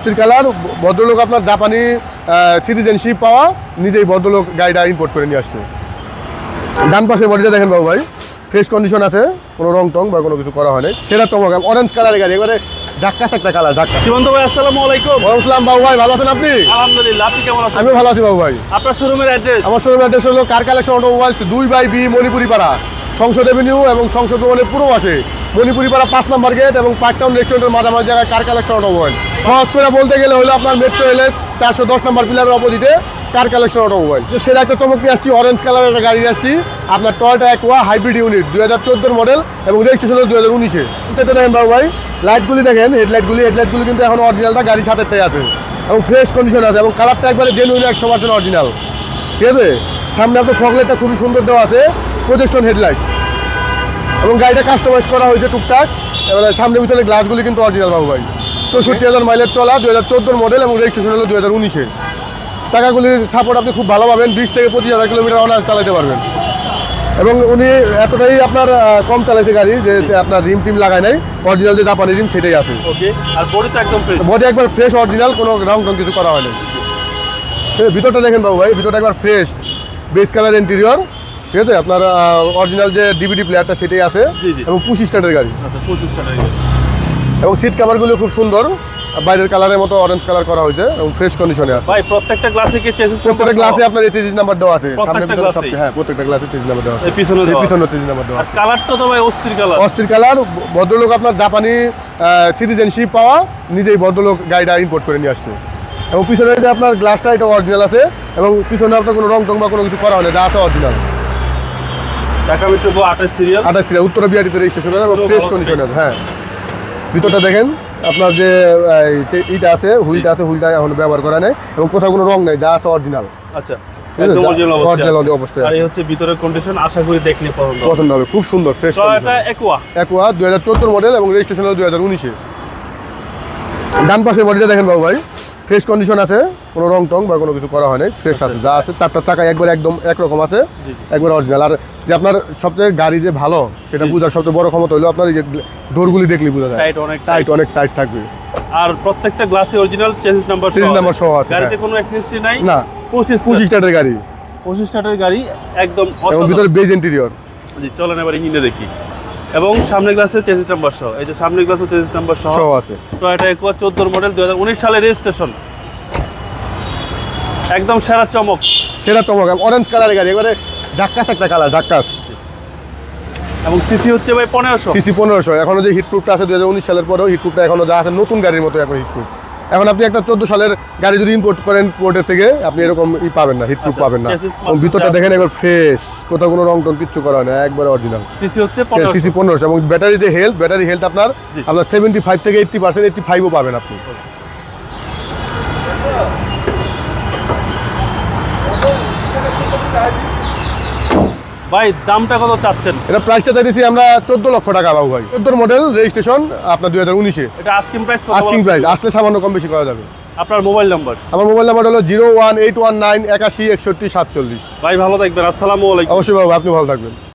অস্থির কালার, ভদ্রলোক আপনার জাপানি সিটিজেনশিপ পাওয়া, নিজেই ভদ্রলোক গাড়িটা ইম্পোর্ট করে নিয়ে আসছে। ডান পাশে বডিটা দেখেন বাবু ভাই, ফ্রেশ কন্ডিশন আছে, কোনো রং টং বা কোনো কিছু করা হয়নি। সেটা চমক, অরেঞ্জ কালারের গাড়ি, এবারে ঝাক্কাস একটা কালার, ঝাক্কাস। সীমান্ত ভাই আসসালামু আলাইকুম। ওয়ালাইকুম আসসালাম বাবু ভাই, ভালো আছেন আপনি? আলহামদুলিল্লাহ, আপনি কেমন আছেন? আমিও ভালো আছি বাবু ভাই। আপনার শোরুমের অ্যাড্রেস? আমার শোরুমের অ্যাড্রেস হলো car collection automobiles, 2/B Manipuri পাড়া, সংসদ এভিনিউ এবং সংসদ ভবনের পূর্ব পাশে মণিপুরি পাড়া 5 নম্বর গেট এবং পার্ক টাউন রেস্টুরেন্টের মাঝামাঝি জায়গায় কার কালেকশন অটোমোবাইল। সহজ করে বলতে গেলে হলো আপনার মেট্রো এলএস 410 নম্বর পিলারের অপোজিটে কার কালেকশন অটোমোবাইল। সেটা একটা চমক নিয়ে আসছি, অরেঞ্জ কালারের একটা গাড়ি আসছি, আপনার Toyota aqua hybrid unit 2014 model এবং রেজিস্ট্রেশন হলো 2019-এ। এটা দেখেন বাবু ভাই, লাইটগুলি দেখেন, হেডলাইটগুলি কিন্তু এখন অরিজিনালটা গাড়ির সাথে আছে এবং ফ্রেশ কন্ডিশন আছে এবং কালারটা একবারে জেনুইন 100% অরিজিনাল, ঠিক আছে। সামনে আপনার ফগলাইটটা খুবই সুন্দর দেওয়া আছে, প্রজেকশন হেডলাইট এবং গাড়িটা কাস্টমাইজ করা হয়েছে টুকটাক। এবারে সামনে পিছনে গ্লাসগুলি কিন্তু অরিজিনাল বাবু ভাই। 64,000 মাইলের চলা, 2014 মডেল এবং রেজিস্ট্রেশন হলো 2019-এ। টাকাগুলির সাপোর্ট আপনি খুব ভালো পাবেন, 20 থেকে 25,000 কিলোমিটার অনায়াস চালাতে পারবেন। এবং উনি এতটাই আপনার কম চালাইছে গাড়ি যে আপনার রিম টিম লাগায় নাই, অরিজিনাল যে জাপানি রিম সেটাই আছে। ওকে, আর বডি তো একদম ফ্রেশ, বডি একবার ফ্রেশ অরিজিনাল, কোনো রং টং কিছু করা হয়নি। ভিতরটা দেখেন বাবু ভাই, ভিতরটা একবার ফ্রেশ, বেস কালার ইন্টেরিয়র, ঠিক আছে। আপনার অরিজিনাল যে ডিভিডি প্লেয়ারটা সেটাই আছে এবং 25 স্টার্টের গাড়ি। আচ্ছা, 25 টাকায়। এবং সিট কভারগুলো খুব সুন্দর, বাইরের কালারের মতো অরেঞ্জ কালার করা হয়েছে এবং ফ্রেশ কন্ডিশনে আছে। ভাই প্রত্যেকটা গ্লাসে কি চেসিস নাম্বার? প্রত্যেকটা গ্লাসে আপনার এই চেসিস নাম্বার দেওয়া আছে, সামনে প্রত্যেকটা পিছনে গ্লাসে? সব, হ্যাঁ প্রত্যেকটা গ্লাসে চেসিস নাম্বার দেওয়া আছে, এই পিছনে চেসিস নাম্বার দেওয়া আর আছে। কালারটা তো ভাই অস্থির কালার, অস্থির কালার, ভদ্রলোক আপনার জাপানি সিটিজেনশিপ পাওয়া, নিজেই ভদ্রলোক গাড়িটা ইম্পোর্ট করে নিয়ে আসছে। এবং পিছনে যে আপনার গ্লাসটা এটা অরিজিনাল আছে এবং পিছনে আপনার কোনো রং টং বা কোনো কিছু করা হয়নি, যা আছে original. Dhaka metro 28 serial, 28 serial, Uttara বিআরটিতে রেজিস্ট্রেশন এবং ফ্রেশ কন্ডিশন আছে। হ্যাঁ, ভিতরটা দেখেন, আপনার যে ইটা আছে, হুইলটা আছে, হুইলটা এখন ব্যবহার করা নেই এবং কোথাও কোনো রং নেই, যা আছে অরিজিনাল। আচ্ছা, একদম অরিজিনাল অবস্থায়। আর এই হচ্ছে ভিতরের কন্ডিশন, আশা করি দেখলে পছন্দ হবে, খুব সুন্দর fresh Toyota condition. Aqua 2014 model এবং রেজিস্ট্রেশন হলো 2019-এ। ডান পাশে বডিটা দেখেন বাবু ভাই, ফ্রেশ কন্ডিশন আছে, কোনো রং টং বা কোনো কিছু করা হয়নি, ফ্রেশ আছে, যা আছে চারটা চাকায় একবার একদম একরকম আছে, একবার অরিজিনাল। আর যে আপনার সবচেয়ে গাড়ি যে ভালো সেটা বোঝার সবচেয়ে বড় ক্ষমতা হলো আপনার এই যে ডোরগুলি দেখলে বোঝা যায়, অনেক টাইট থাকবে। আর প্রত্যেকটা গ্লাসে অরিজিনাল চেসিস নাম্বার সহ আছে, গাড়িতে কোনো অ্যাক্সিডেন্ট নাই না। 25 স্টার্টের গাড়ি, 25 স্টার্টের গাড়ি, একদম এবং ভিতরে বেজ ইন্টেরিয়র। জি, চলেন এবার ইঞ্জিনে দেখি। এবং সামনে গ্লাসে চেসিস নাম্বার সহ, এই যে সামনে গ্লাসে চেসিস নাম্বার সহ আছে। টয়োটা অ্যাকোয়া 14 মডেল 2019 সালে রেজিস্ট্রেশন, একদম সেরা চমক। অরেঞ্জ কালারের গাড়ি, এবারে ঝাক্কাস একটা কালার, ঝাক্কাস। এবং সিসি হচ্ছে ভাই 1500 সিসি 1500। এখনো যে হিটপ্রুফটা আছে 2019 সালের পরেও হিটপ্রুফটা এখনো যা আছে নতুন গাড়ির মতো এখন হিটপ্রুফ। এখন আপনি একটা 14 সালের গাড়ি যদি ইম্পোর্ট করেন পোর্টের থেকে, আপনি এরকম পাবেন না, হিটপ্রুফ পাবেন না। এবং ভিতরটা দেখেন একবার ফ্রেশ, কোথাও কোনো রং টং কিচ্ছু করা হয় না, একবার অরিজিনাল। সিসি হচ্ছে সিসি 1500 এবং ব্যাটারি যে হেলথ আপনার 75 থেকে 80%, 85ও পাবেন আপনি। ভাই দামটা কত চাচ্ছেন? এটা প্রাইসটা চাইছি আমরা 14 লক্ষ টাকা বাবু ভাই। 14 মডেল, রেজিস্ট্রেশন আপনার 2019-এ। এটা আস্কিং প্রাইস কত? আস্কিং প্রাইস, আসলে সামান্য কম বেশি করা যাবে। আপনার মোবাইল নাম্বার? আমার মোবাইল নাম্বার হলো 01819 81 61 47। ভাই ভালো থাকবেন, আসসালামু আলাইকুম। অবশ্যই বাবু, আপনি ভালো থাকবেন।